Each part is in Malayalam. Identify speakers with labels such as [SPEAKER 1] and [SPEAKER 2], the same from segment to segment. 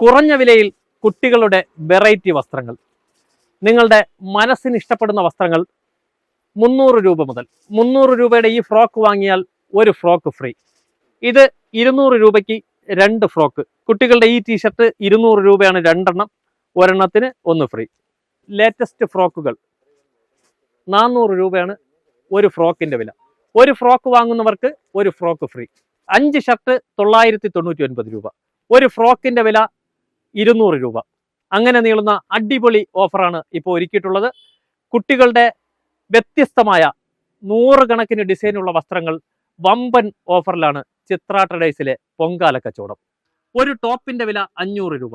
[SPEAKER 1] കുറഞ്ഞ വിലയിൽ കുട്ടികളുടെ വെറൈറ്റി വസ്ത്രങ്ങൾ, നിങ്ങളുടെ മനസ്സിന് ഇഷ്ടപ്പെടുന്ന വസ്ത്രങ്ങൾ 300 രൂപ മുതൽ. 300 രൂപയുടെ ഈ ഫ്രോക്ക് വാങ്ങിയാൽ ഒരു ഫ്രോക്ക് ഫ്രീ. ഇത് 200 രൂപയ്ക്ക് 2 ഫ്രോക്ക്. കുട്ടികളുടെ ഈ ടീഷർട്ട് 200 രൂപയാണ് 2 എണ്ണം, ഒരെണ്ണത്തിന് 1 ഫ്രീ. ലേറ്റസ്റ്റ് ഫ്രോക്കുകൾ 400 രൂപയാണ് ഒരു ഫ്രോക്കിന്റെ വില. ഒരു ഫ്രോക്ക് വാങ്ങുന്നവർക്ക് ഒരു ഫ്രോക്ക് ഫ്രീ. 5 ഷർട്ട് 999 രൂപ. ഒരു ഫ്രോക്കിന്റെ വില 200 രൂപ. അങ്ങനെ നീളുന്ന അടിപൊളി ഓഫറാണ് ഇപ്പോൾ ഒരുക്കിയിട്ടുള്ളത്. കുട്ടികളുടെ വ്യത്യസ്തമായ 100 കണക്കിന് ഡിസൈനുള്ള വസ്ത്രങ്ങൾ വമ്പൻ ഓഫറിലാണ് ചിത്ര ട്രഡേഴ്സിലെ പൊങ്കാല കച്ചവടം. ഒരു ടോപ്പിന്റെ വില 500 രൂപ.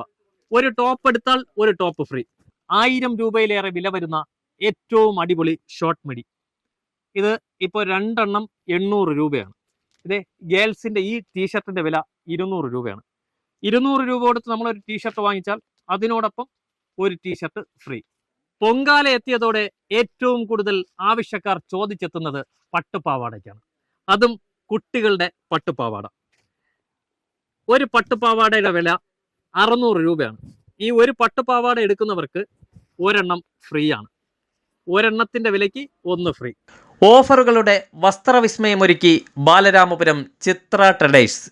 [SPEAKER 1] ഒരു ടോപ്പ് എടുത്താൽ ഒരു ടോപ്പ് ഫ്രീ. 1000 രൂപയിലേറെ വില വരുന്ന ഏറ്റവും അടിപൊളി ഷോർട്ട് മിഡി. ഇത് ഇപ്പോൾ 2 എണ്ണം 800 രൂപയാണ്. ഇതേ ഗേൾസിന്റെ ഈ ടീഷർട്ടിന്റെ വില 200 രൂപയാണ്. 200 രൂപ കൊടുത്ത് നമ്മളൊരു ടീഷർട്ട് വാങ്ങിച്ചാൽ അതിനോടൊപ്പം ഒരു ടീഷർട്ട് ഫ്രീ. പൊങ്കാല എത്തിയതോടെ ഏറ്റവും കൂടുതൽ ആവശ്യക്കാർ ചോദിച്ചെത്തുന്നത് പട്ടുപാവാടയ്ക്കാണ്. അതും കുട്ടികളുടെ പട്ടുപാവാട. ഒരു പട്ടുപാവാടയുടെ വില 600 രൂപയാണ്. ഈ ഒരു പട്ടുപാവാട എടുക്കുന്നവർക്ക് ഒരെണ്ണം ഫ്രീ ആണ്. ഒരെണ്ണത്തിന്റെ വിലയ്ക്ക് 1 ഫ്രീ. ഓഫറുകളുടെ വസ്ത്രവിസ്മയമൊരുക്കി ബാലരാമപുരം ചിത്ര ട്രഡേഴ്സ്.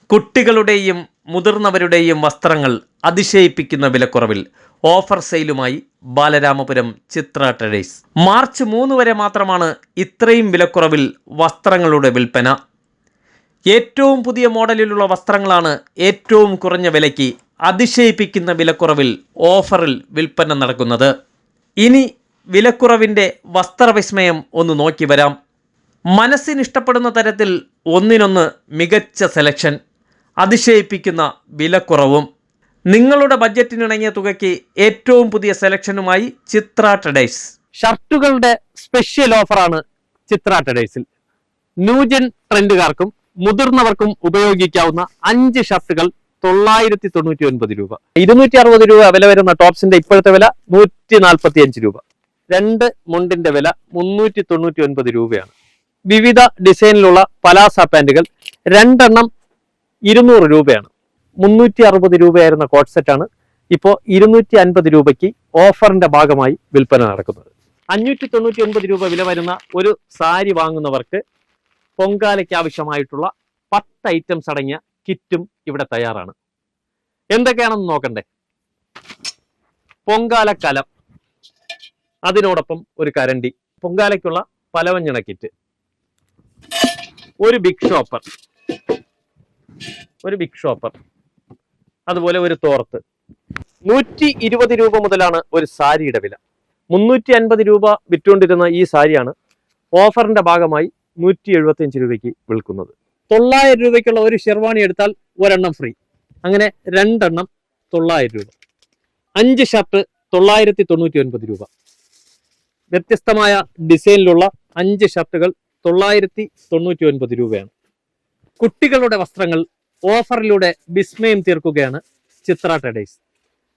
[SPEAKER 1] കുട്ടികളുടെയും മുതിർന്നവരുടെയും വസ്ത്രങ്ങൾ അതിശയിപ്പിക്കുന്ന വിലക്കുറവിൽ ഓഫർ സെയിലുമായി ബാലരാമപുരം ചിത്ര ട്രഡേഴ്സ്. മാർച്ച് 3 വരെ മാത്രമാണ് ഇത്രയും വിലക്കുറവിൽ വസ്ത്രങ്ങളുടെ വിൽപ്പന. ഏറ്റവും പുതിയ മോഡലിലുള്ള വസ്ത്രങ്ങളാണ് ഏറ്റവും കുറഞ്ഞ വിലയ്ക്ക് അതിശയിപ്പിക്കുന്ന വിലക്കുറവിൽ ഓഫറിൽ വിൽപ്പന നടക്കുന്നത്. ഇനി വിലക്കുറവിൻ്റെ വസ്ത്രവിസ്മയം ഒന്ന് നോക്കി വരാം. മനസ്സിനിഷ്ടപ്പെടുന്ന തരത്തിൽ ഒന്നിനൊന്ന് മികച്ച സെലക്ഷൻ, അതിശയിപ്പിക്കുന്ന വിലക്കുറവും. നിങ്ങളുടെ ബഡ്ജറ്റിനിണങ്ങിയ തുകയ്ക്ക് ഏറ്റവും പുതിയ സെലക്ഷനുമായി ചിത്ര ട്രഡേഴ്സ്. ഷർട്ടുകളുടെ സ്പെഷ്യൽ ഓഫറാണ് ചിത്ര ട്രഡേഴ്സിൽ. ന്യൂജൻ ട്രെൻഡുകാർക്കും മുതിർന്നവർക്കും ഉപയോഗിക്കാവുന്ന 5 ഷർട്ടുകൾ 999 രൂപ. 260 രൂപ വില വരുന്ന ടോപ്സിന്റെ ഇപ്പോഴത്തെ വില 145 രൂപ. 2 മുണ്ടിന്റെ വില 399 രൂപയാണ്. വിവിധ ഡിസൈനിലുള്ള പലാസ പാൻറ്റുകൾ 2 എണ്ണം 200 രൂപയാണ്. 360 രൂപയായിരുന്ന കോട്ട് സെറ്റാണ് ഇപ്പോൾ 250 രൂപയ്ക്ക് ഓഫറിന്റെ ഭാഗമായി വിൽപ്പന നടക്കുന്നത്. 599 രൂപ വില വരുന്ന ഒരു സാരി വാങ്ങുന്നവർക്ക് പൊങ്കാലയ്ക്ക് ആവശ്യമായിട്ടുള്ള 10 ഐറ്റംസ് അടങ്ങിയ കിറ്റും ഇവിടെ തയ്യാറാണ്. എന്തൊക്കെയാണെന്ന് നോക്കണ്ടേ? പൊങ്കാല കലം, അതിനോടൊപ്പം ഒരു കരണ്ടി, പൊങ്കാലയ്ക്കുള്ള പലവഞ്ഞണ കിറ്റ്, ഒരു ബിഗ് ഷോപ്പർ, അതുപോലെ ഒരു തോർത്ത്. 120 രൂപ മുതലാണ് ഒരു സാരിയുടെ വില. 350 രൂപ വിറ്റുകൊണ്ടിരുന്ന ഈ സാരിയാണ് ഓഫറിന്റെ ഭാഗമായി 175 രൂപയ്ക്ക് വിൽക്കുന്നത്. 900 രൂപയ്ക്കുള്ള ഒരു ഷെർവാണി എടുത്താൽ ഒരെണ്ണം ഫ്രീ. അങ്ങനെ 2 എണ്ണം 900 രൂപ. 5 ഷർട്ട് 999 രൂപ. വ്യത്യസ്തമായ ഡിസൈനിലുള്ള 5 ഷർട്ടുകൾ 999 രൂപയാണ്. കുട്ടികളുടെ വസ്ത്രങ്ങൾ ഓഫറിലൂടെ വിസ്മയം തീർക്കുകയാണ് ചിത്ര ട്രഡേഴ്സ്.